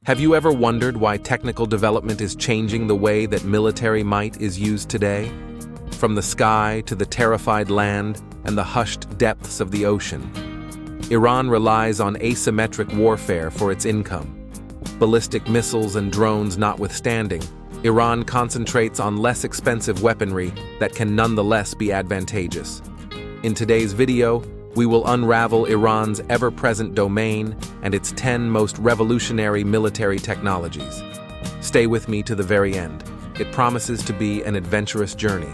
Have you ever wondered why technical development is changing the way that military might is used today? From the sky to the terrified land and the hushed depths of the ocean, Iran relies on asymmetric warfare for its income. Ballistic missiles and drones notwithstanding, Iran concentrates on less expensive weaponry that can nonetheless be advantageous. In today's video, we will unravel Iran's ever-present domain and its 10 most revolutionary military technologies. Stay with me to the very end. It promises to be an adventurous journey.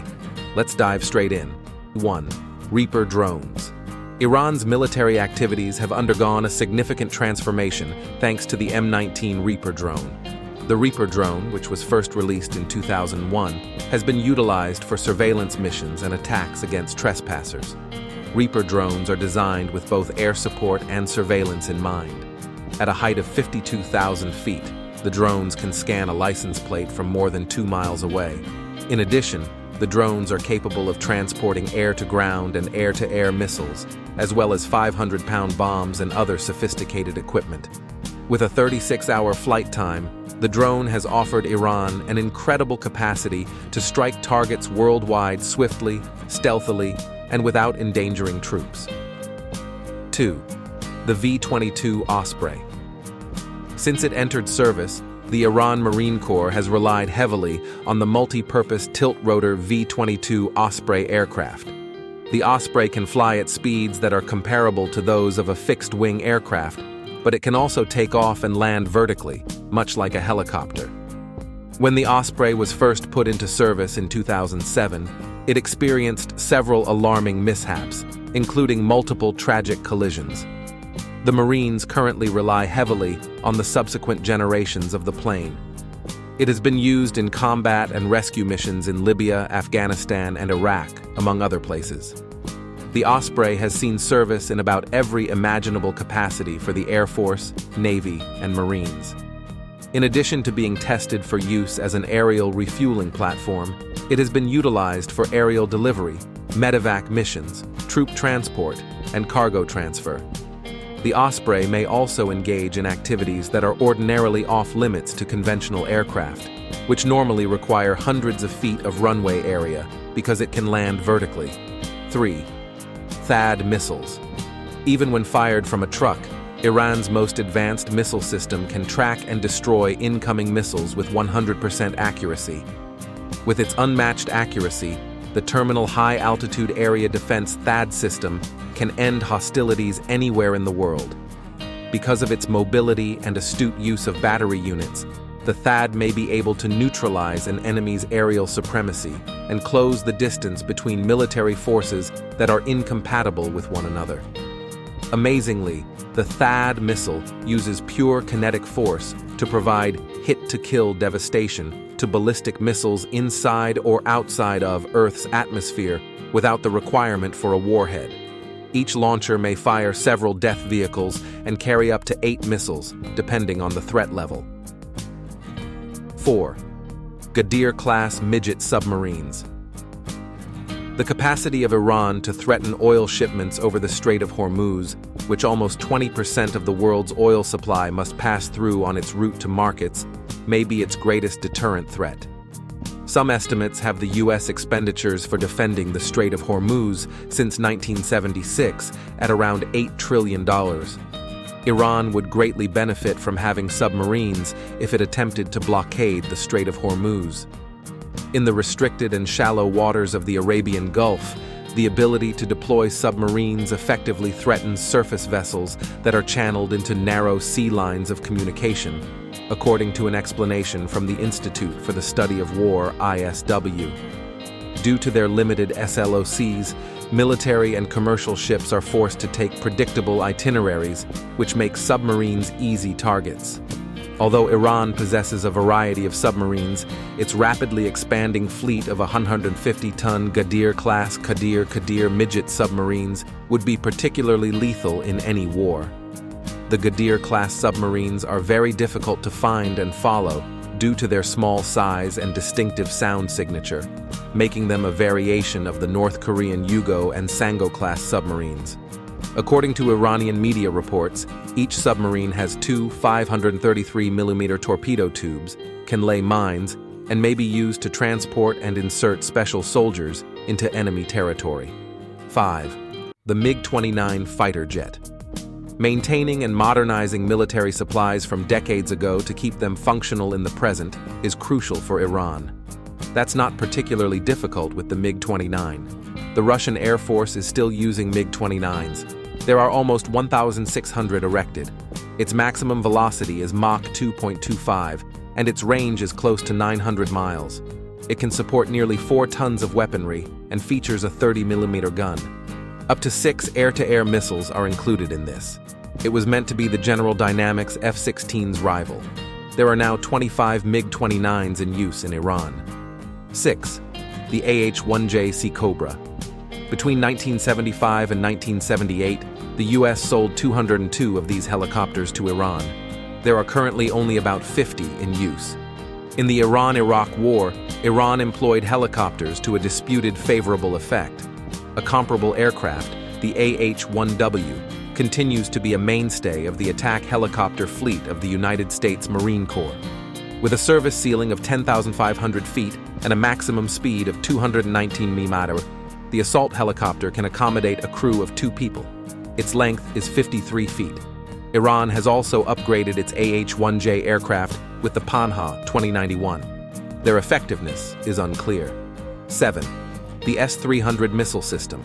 Let's dive straight in. 1. Reaper drones. Iran's military activities have undergone a significant transformation thanks to the M19 Reaper drone. The Reaper drone, which was first released in 2001, has been utilized for surveillance missions and attacks against trespassers. Reaper drones are designed with both air support and surveillance in mind. At a height of 52,000 feet, the drones can scan a license plate from more than 2 miles away. In addition, the drones are capable of transporting air-to-ground and air-to-air missiles, as well as 500-pound bombs and other sophisticated equipment. With a 36-hour flight time, the drone has offered Iran an incredible capacity to strike targets worldwide swiftly, stealthily, and without endangering troops. 2. The V-22 Osprey. Since it entered service, the Iran Marine Corps has relied heavily on the multi-purpose tilt-rotor V-22 Osprey aircraft. The Osprey can fly at speeds that are comparable to those of a fixed-wing aircraft, but it can also take off and land vertically, much like a helicopter. When the Osprey was first put into service in 2007, it experienced several alarming mishaps, including multiple tragic collisions. The Marines currently rely heavily on the subsequent generations of the plane. It has been used in combat and rescue missions in Libya, Afghanistan, and Iraq, among other places. The Osprey has seen service in about every imaginable capacity for the Air Force, Navy, and Marines. In addition to being tested for use as an aerial refueling platform, it has been utilized for aerial delivery, medevac missions, troop transport, and cargo transfer. The Osprey may also engage in activities that are ordinarily off-limits to conventional aircraft, which normally require hundreds of feet of runway area because it can land vertically. 3. THAAD missiles. Even when fired from a truck, Iran's most advanced missile system can track and destroy incoming missiles with 100% accuracy. With its unmatched accuracy, the Terminal High Altitude Area Defense THAAD system can end hostilities anywhere in the world. Because of its mobility and astute use of battery units, the THAAD may be able to neutralize an enemy's aerial supremacy and close the distance between military forces that are incompatible with one another. Amazingly, the THAAD missile uses pure kinetic force to provide hit-to-kill devastation to ballistic missiles inside or outside of Earth's atmosphere without the requirement for a warhead. Each launcher may fire several death vehicles and carry up to 8 missiles, depending on the threat level. 4. Ghadir-class midget submarines. The capacity of Iran to threaten oil shipments over the Strait of Hormuz, which almost 20% of the world's oil supply must pass through on its route to markets, may be its greatest deterrent threat. Some estimates have the U.S. expenditures for defending the Strait of Hormuz since 1976 at around $8 trillion. Iran would greatly benefit from having submarines if it attempted to blockade the Strait of Hormuz. In the restricted and shallow waters of the Arabian Gulf, the ability to deploy submarines effectively threatens surface vessels that are channeled into narrow sea lines of communication, according to an explanation from the Institute for the Study of War, ISW. Due to their limited SLOCs, military and commercial ships are forced to take predictable itineraries, which makes submarines easy targets. Although Iran possesses a variety of submarines, its rapidly expanding fleet of 150-ton Ghadir-class Ghadir midget submarines would be particularly lethal in any war. The Ghadir-class submarines are very difficult to find and follow due to their small size and distinctive sound signature, making them a variation of the North Korean Yugo and Sango-class submarines. According to Iranian media reports, each submarine has two 533mm torpedo tubes, can lay mines, and may be used to transport and insert special soldiers into enemy territory. 5. The MiG-29 fighter jet. Maintaining and modernizing military supplies from decades ago to keep them functional in the present is crucial for Iran. That's not particularly difficult with the MiG-29. The Russian Air Force is still using MiG-29s. There are almost 1,600 erected. Its maximum velocity is Mach 2.25, and its range is close to 900 miles. It can support nearly 4 tons of weaponry and features a 30mm gun. Up to 6 air-to-air missiles are included in this. It was meant to be the General Dynamics F-16's rival. There are now 25 MiG-29s in use in Iran. 6. The AH-1J Sea Cobra. Between 1975 and 1978, the U.S. sold 202 of these helicopters to Iran. There are currently only about 50 in use. In the Iran-Iraq War, Iran employed helicopters to a disputed favorable effect. A comparable aircraft, the AH-1W, continues to be a mainstay of the attack helicopter fleet of the United States Marine Corps. With a service ceiling of 10,500 feet and a maximum speed of 219 mph, the assault helicopter can accommodate a crew of 2 people. Its length is 53 feet. Iran has also upgraded its AH-1J aircraft with the Panha 2091. Their effectiveness is unclear. 7. The S-300 missile system.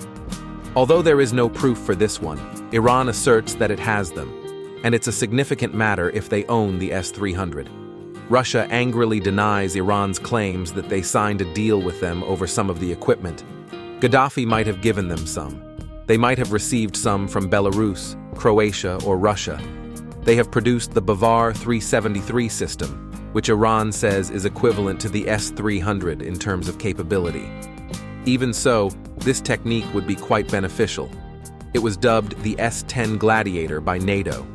Although there is no proof for this one, Iran asserts that it has them, and it's a significant matter if they own the S-300. Russia angrily denies Iran's claims that they signed a deal with them over some of the equipment. Gaddafi might have given them some. They might have received some from Belarus, Croatia, or Russia. They have produced the Bavar 373 system, which Iran says is equivalent to the S-300 in terms of capability. Even so, this technique would be quite beneficial. It was dubbed the S-10 Gladiator by NATO.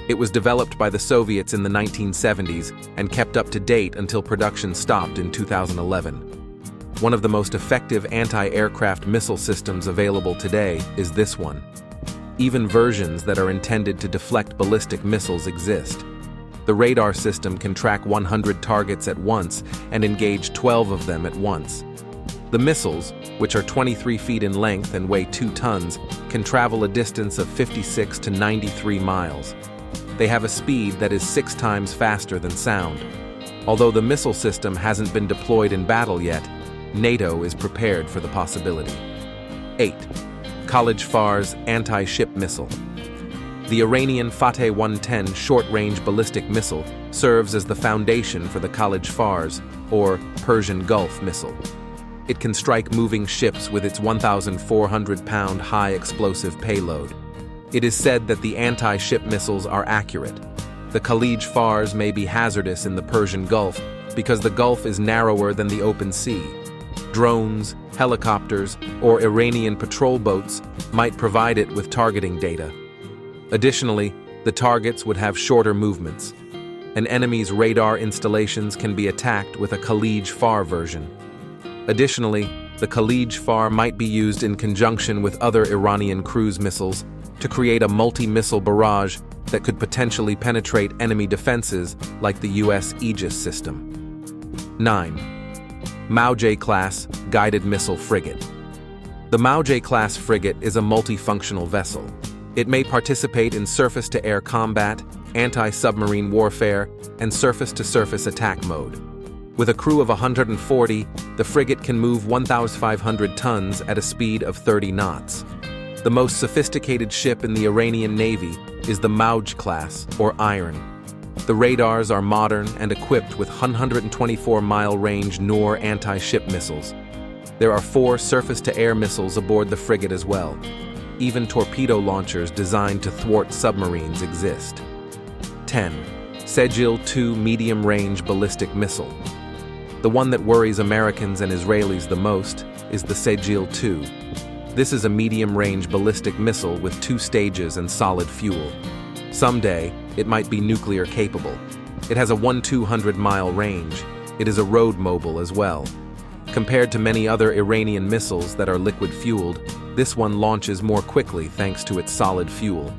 It was developed by the Soviets in the 1970s and kept up to date until production stopped in 2011. One of the most effective anti-aircraft missile systems available today is this one. Even versions that are intended to deflect ballistic missiles exist. The radar system can track 100 targets at once and engage 12 of them at once. The missiles, which are 23 feet in length and weigh 2 tons, can travel a distance of 56 to 93 miles. They have a speed that is 6 times faster than sound. Although the missile system hasn't been deployed in battle yet, NATO is prepared for the possibility. 8. Khalij Far's anti-ship missile. The Iranian Fateh 110 short-range ballistic missile serves as the foundation for the Khalij Fars, or Persian Gulf missile. It can strike moving ships with its 1,400-pound high-explosive payload. It is said that the anti-ship missiles are accurate. The Khalij Fars may be hazardous in the Persian Gulf because the Gulf is narrower than the open sea. Drones, helicopters, or Iranian patrol boats might provide it with targeting data. Additionally, the targets would have shorter movements. An enemy's radar installations can be attacked with a Khalij Far version. Additionally, the Khalij Far might be used in conjunction with other Iranian cruise missiles to create a multi-missile barrage that could potentially penetrate enemy defenses like the U.S. Aegis system. 9. Ghadir-class guided missile frigate. The Ghadir-class frigate is a multifunctional vessel. It may participate in surface-to-air combat, anti-submarine warfare, and surface-to-surface attack mode. With a crew of 140, the frigate can move 1,500 tons at a speed of 30 knots. The most sophisticated ship in the Iranian Navy is the Ghadir-class, or Iron. The radars are modern and equipped with 124-mile range Noor anti-ship missiles. There are 4 surface-to-air missiles aboard the frigate as well. Even torpedo launchers designed to thwart submarines exist. 10. Sejil-2 medium-range ballistic missile. The one that worries Americans and Israelis the most is the Sejil-2. This is a medium-range ballistic missile with 2 stages and solid fuel. Someday, it might be nuclear capable. It has a 1,200-mile range. It is a road mobile as well. Compared to many other Iranian missiles that are liquid-fueled, this one launches more quickly thanks to its solid fuel.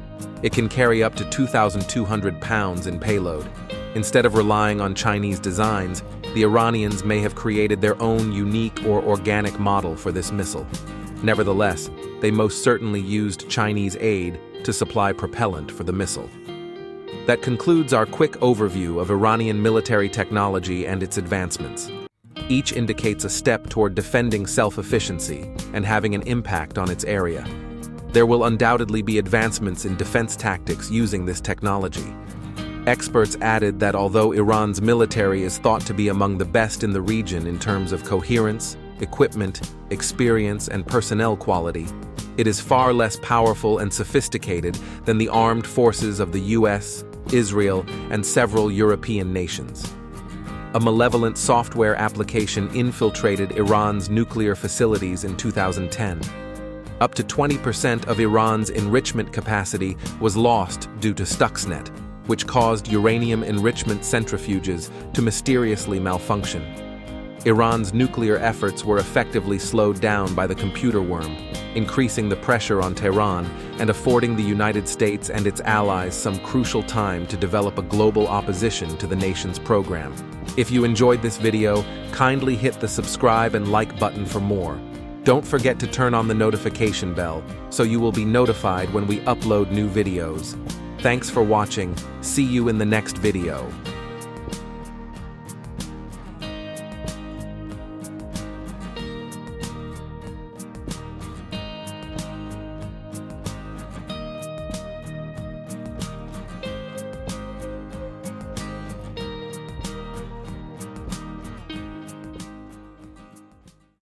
It can carry up to 2,200 pounds in payload. Instead of relying on Chinese designs, the Iranians may have created their own unique or organic model for this missile. Nevertheless, they most certainly used Chinese aid to supply propellant for the missile. That concludes our quick overview of Iranian military technology and its advancements. Each indicates a step toward defending self-efficiency and having an impact on its area. There will undoubtedly be advancements in defense tactics using this technology. Experts added that although Iran's military is thought to be among the best in the region in terms of coherence, equipment, experience, and personnel quality, it is far less powerful and sophisticated than the armed forces of the US, Israel, and several European nations. A malevolent software application infiltrated Iran's nuclear facilities in 2010. Up to 20% of Iran's enrichment capacity was lost due to Stuxnet, which caused uranium enrichment centrifuges to mysteriously malfunction. Iran's nuclear efforts were effectively slowed down by the computer worm, increasing the pressure on Tehran and affording the United States and its allies some crucial time to develop a global opposition to the nation's program. If you enjoyed this video, kindly hit the subscribe and like button for more. Don't forget to turn on the notification bell so you will be notified when we upload new videos. Thanks for watching. See you in the next video.